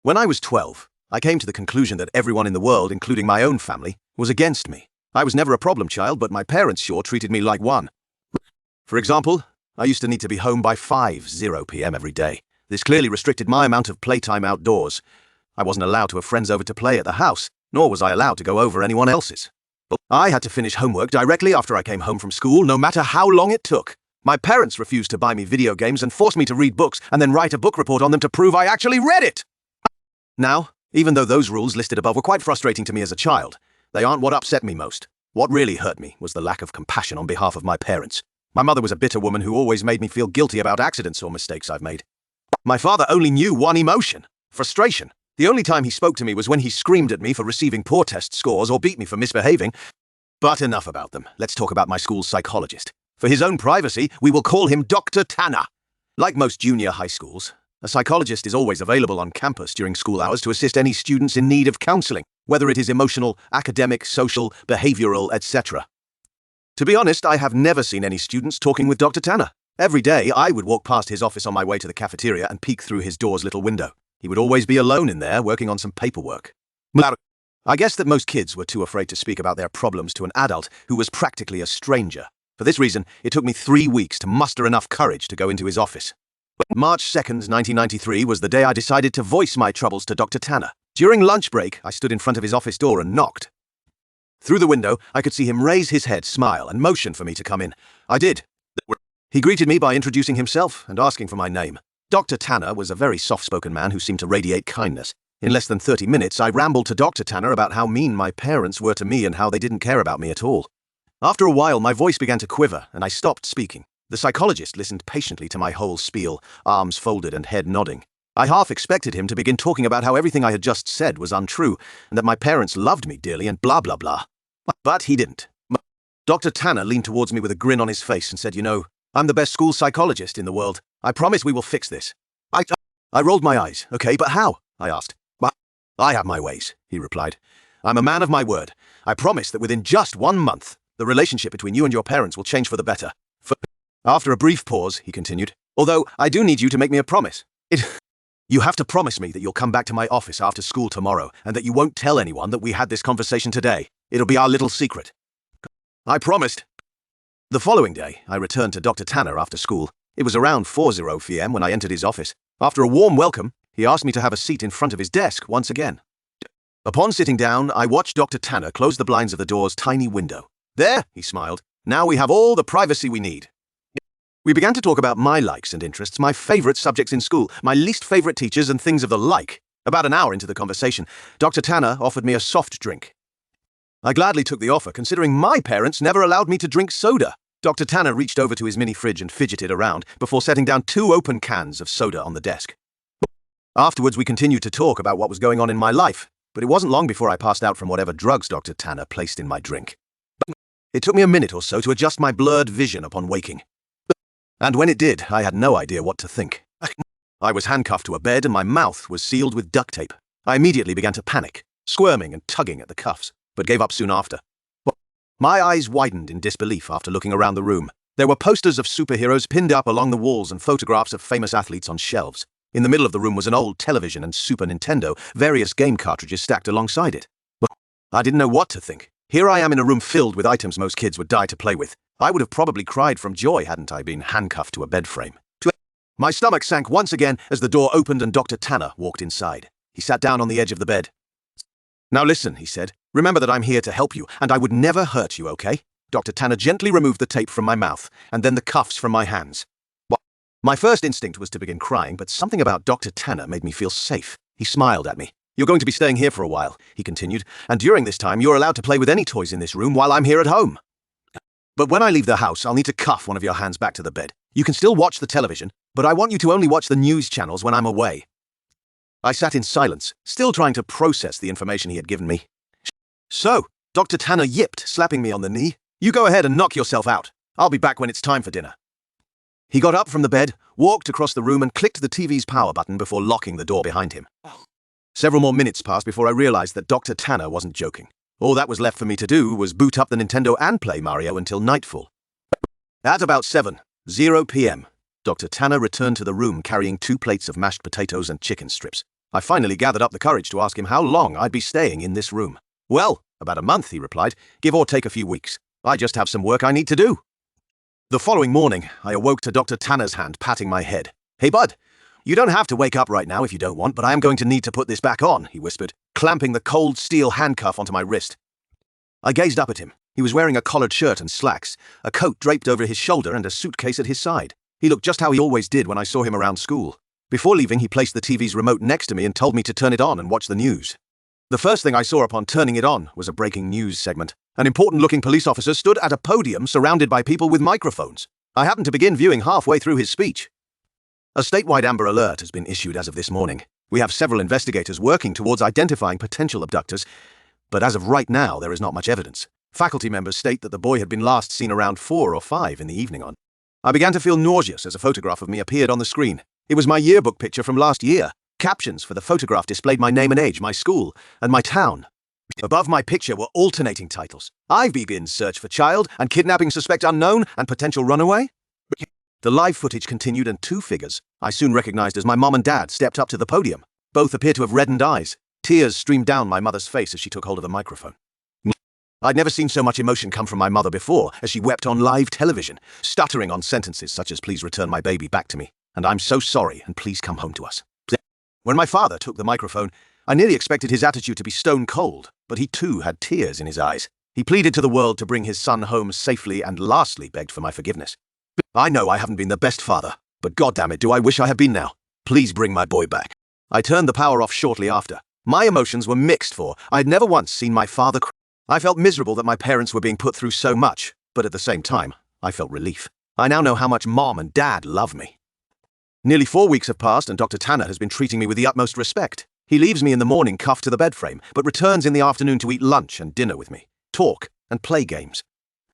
When I was 12, I came to the conclusion that everyone in the world, including my own family, was against me. I was never a problem child, but my parents sure treated me like one. For example, I used to need to be home by 5:00 p.m. every day. This clearly restricted my amount of playtime outdoors. I wasn't allowed to have friends over to play at the house, nor was I allowed to go over anyone else's. But I had to finish homework directly after I came home from school, no matter how long it took. My parents refused to buy me video games and forced me to read books and then write a book report on them to prove I actually read it. Now, even though those rules listed above were quite frustrating to me as a child, they aren't what upset me most. What really hurt me was the lack of compassion on behalf of my parents. My mother was a bitter woman who always made me feel guilty about accidents or mistakes I've made. My father only knew one emotion: frustration. The only time he spoke to me was when he screamed at me for receiving poor test scores or beat me for misbehaving. But enough about them. Let's talk about my school psychologist. For his own privacy, we will call him Dr. Tanner. Like most junior high schools, a psychologist is always available on campus during school hours to assist any students in need of counseling, whether it is emotional, academic, social, behavioral, etc. To be honest, I have never seen any students talking with Dr. Tanner. Every day, I would walk past his office on my way to the cafeteria and peek through his door's little window. He would always be alone in there, working on some paperwork. I guess that most kids were too afraid to speak about their problems to an adult who was practically a stranger. For this reason, it took me 3 weeks to muster enough courage to go into his office. March 2nd, 1993 was the day I decided to voice my troubles to Dr. Tanner. During lunch break, I stood in front of his office door and knocked. Through the window, I could see him raise his head, smile, and motion for me to come in. I did. He greeted me by introducing himself and asking for my name. Dr. Tanner was a very soft-spoken man who seemed to radiate kindness. In less than 30 minutes, I rambled to Dr. Tanner about how mean my parents were to me and how they didn't care about me at all. After a while, my voice began to quiver, and I stopped speaking. The psychologist listened patiently to my whole spiel, arms folded and head nodding. I half expected him to begin talking about how everything I had just said was untrue, and that my parents loved me dearly and blah blah blah. But he didn't. Dr. Tanner leaned towards me with a grin on his face and said, "You know, I'm the best school psychologist in the world. I promise we will fix this." I rolled my eyes. "Okay, but how?" I asked. "I have my ways," he replied. "I'm a man of my word. I promise that within just 1 month, the relationship between you and your parents will change for the better." After a brief pause, he continued, "Although I do need you to make me a promise. You have to promise me that you'll come back to my office after school tomorrow and that you won't tell anyone that we had this conversation today. It'll be our little secret." I promised. The following day, I returned to Dr. Tanner after school. It was around 4:00 p.m. when I entered his office. After a warm welcome, he asked me to have a seat in front of his desk once again. Upon sitting down, I watched Dr. Tanner close the blinds of the door's tiny window. "There," he smiled. "Now we have all the privacy we need." We began to talk about my likes and interests, my favorite subjects in school, my least favorite teachers, and things of the like. About an hour into the conversation, Dr. Tanner offered me a soft drink. I gladly took the offer, considering my parents never allowed me to drink soda. Dr. Tanner reached over to his mini fridge and fidgeted around before setting down 2 open cans of soda on the desk. Afterwards, we continued to talk about what was going on in my life, but it wasn't long before I passed out from whatever drugs Dr. Tanner placed in my drink. It took me a minute or so to adjust my blurred vision upon waking. And when it did, I had no idea what to think. I was handcuffed to a bed and my mouth was sealed with duct tape. I immediately began to panic, squirming and tugging at the cuffs, but gave up soon after. My eyes widened in disbelief after looking around the room. There were posters of superheroes pinned up along the walls and photographs of famous athletes on shelves. In the middle of the room was an old television and Super Nintendo, various game cartridges stacked alongside it. I didn't know what to think. Here I am in a room filled with items most kids would die to play with. I would have probably cried from joy hadn't I been handcuffed to a bed frame. My stomach sank once again as the door opened and Dr. Tanner walked inside. He sat down on the edge of the bed. "Now listen," he said. "Remember that I'm here to help you, and I would never hurt you, okay?" Dr. Tanner gently removed the tape from my mouth, and then the cuffs from my hands. My first instinct was to begin crying, but something about Dr. Tanner made me feel safe. He smiled at me. "You're going to be staying here for a while," he continued, "and during this time you're allowed to play with any toys in this room while I'm here at home. But when I leave the house, I'll need to cuff one of your hands back to the bed. You can still watch the television, but I want you to only watch the news channels when I'm away." I sat in silence, still trying to process the information he had given me. "So," Dr. Tanner yipped, slapping me on the knee, "you go ahead and knock yourself out. I'll be back when it's time for dinner." He got up from the bed, walked across the room and clicked the TV's power button before locking the door behind him. Several more minutes passed before I realized that Dr. Tanner wasn't joking. All that was left for me to do was boot up the Nintendo and play Mario until nightfall. At about 7:00 p.m., Dr. Tanner returned to the room carrying 2 plates of mashed potatoes and chicken strips. I finally gathered up the courage to ask him how long I'd be staying in this room. "Well, about a month," he replied, "give or take a few weeks. I just have some work I need to do." The following morning, I awoke to Dr. Tanner's hand patting my head. "Hey, bud, you don't have to wake up right now if you don't want, but I am going to need to put this back on," he whispered, clamping the cold steel handcuff onto my wrist. I gazed up at him. He was wearing a collared shirt and slacks, a coat draped over his shoulder and a suitcase at his side. He looked just how he always did when I saw him around school. Before leaving, he placed the TV's remote next to me and told me to turn it on and watch the news. The first thing I saw upon turning it on was a breaking news segment. An important-looking police officer stood at a podium surrounded by people with microphones. I happened to begin viewing halfway through his speech. A statewide Amber Alert has been issued as of this morning. We have several investigators working towards identifying potential abductors, but as of right now, there is not much evidence. Faculty members state that the boy had been last seen around 4 or 5 in the evening on. I began to feel nauseous as a photograph of me appeared on the screen. It was my yearbook picture from last year. Captions for the photograph displayed my name and age, my school, and my town. Above my picture were alternating titles. "I've begin search for child," and "Kidnapping suspect unknown," and "Potential runaway." The live footage continued, and 2 figures I soon recognized as my mom and dad stepped up to the podium. Both appeared to have reddened eyes. Tears streamed down my mother's face as she took hold of the microphone. I'd never seen so much emotion come from my mother before, as she wept on live television, stuttering on sentences such as "Please return my baby back to me," and "I'm so sorry, and please come home to us." When my father took the microphone, I nearly expected his attitude to be stone cold, but he too had tears in his eyes. He pleaded to the world to bring his son home safely and lastly begged for my forgiveness. "I know I haven't been the best father, but goddammit, do I wish I had been now. Please bring my boy back." I turned the power off shortly after. My emotions were mixed, for I had never once seen my father cry. I felt miserable that my parents were being put through so much, but at the same time, I felt relief. I now know how much Mom and Dad love me. Nearly 4 weeks have passed, and Dr. Tanner has been treating me with the utmost respect. He leaves me in the morning cuffed to the bed frame, but returns in the afternoon to eat lunch and dinner with me, talk, and play games.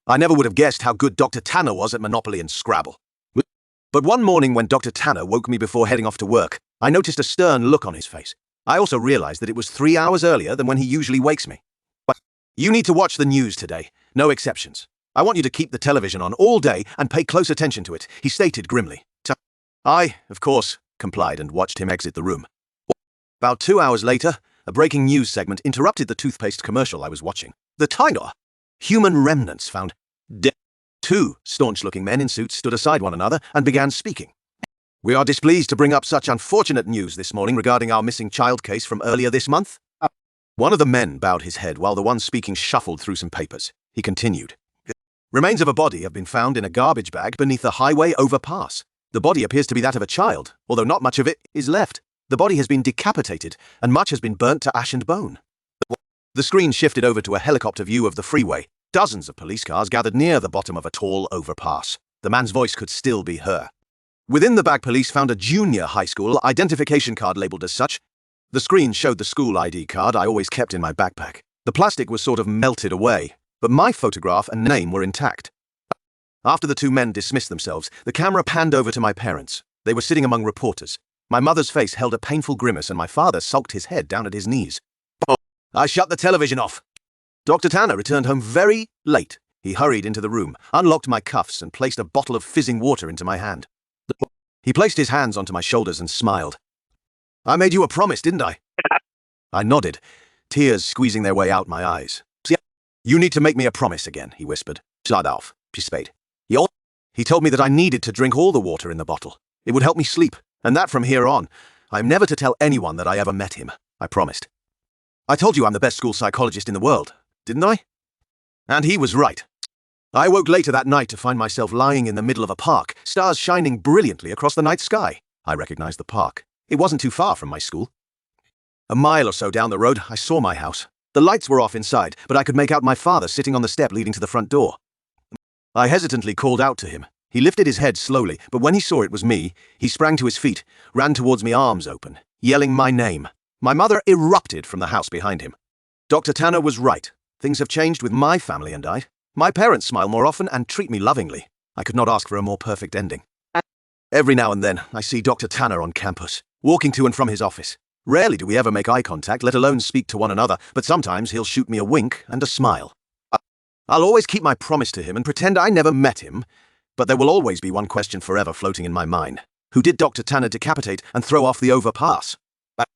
I never would have guessed how good Dr. Tanner was at Monopoly and Scrabble. But one morning when Dr. Tanner woke me before heading off to work, I noticed a stern look on his face. I also realized that it was 3 hours earlier than when he usually wakes me. "You need to watch the news today, no exceptions. I want you to keep the television on all day and pay close attention to it," he stated grimly. I, of course, complied and watched him exit the room. About 2 hours later, a breaking news segment interrupted the toothpaste commercial I was watching. The title: "Human remnants found dead." 2 staunch-looking men in suits stood aside one another and began speaking. "We are displeased to bring up such unfortunate news this morning regarding our missing child case from earlier this month." One of the men bowed his head while the one speaking shuffled through some papers. He continued. "Remains of a body have been found in a garbage bag beneath a highway overpass. The body appears to be that of a child, although not much of it is left. The body has been decapitated, and much has been burnt to ash and bone." The screen shifted over to a helicopter view of the freeway. Dozens of police cars gathered near the bottom of a tall overpass. The man's voice could still be heard. Within the bag, police found a junior high school identification card labeled as such. The screen showed the school ID card I always kept in my backpack. The plastic was sort of melted away, but my photograph and name were intact. After the 2 men dismissed themselves, the camera panned over to my parents. They were sitting among reporters. My mother's face held a painful grimace, and my father sulked his head down at his knees. I shut the television off. Dr. Tanner returned home very late. He hurried into the room, unlocked my cuffs, and placed a bottle of fizzing water into my hand. He placed his hands onto my shoulders and smiled. "I made you a promise, didn't I?" I nodded, tears squeezing their way out my eyes. "You need to make me a promise again," he whispered. "Shut off, spade." He told me that I needed to drink all the water in the bottle. It would help me sleep, and that from here on, I'm never to tell anyone that I ever met him, I promised. "I told you I'm the best school psychologist in the world, didn't I?" And he was right. I woke later that night to find myself lying in the middle of a park, stars shining brilliantly across the night sky. I recognized the park. It wasn't too far from my school. A mile or so down the road, I saw my house. The lights were off inside, but I could make out my father sitting on the step leading to the front door. I hesitantly called out to him. He lifted his head slowly, but when he saw it was me, he sprang to his feet, ran towards me arms open, yelling my name. My mother erupted from the house behind him. Dr. Tanner was right. Things have changed with my family and I. My parents smile more often and treat me lovingly. I could not ask for a more perfect ending. Every now and then, I see Dr. Tanner on campus, walking to and from his office. Rarely do we ever make eye contact, let alone speak to one another, but sometimes he'll shoot me a wink and a smile. I'll always keep my promise to him and pretend I never met him, But there will always be one question forever floating in my mind. Who did Dr. Tanner decapitate and throw off the overpass?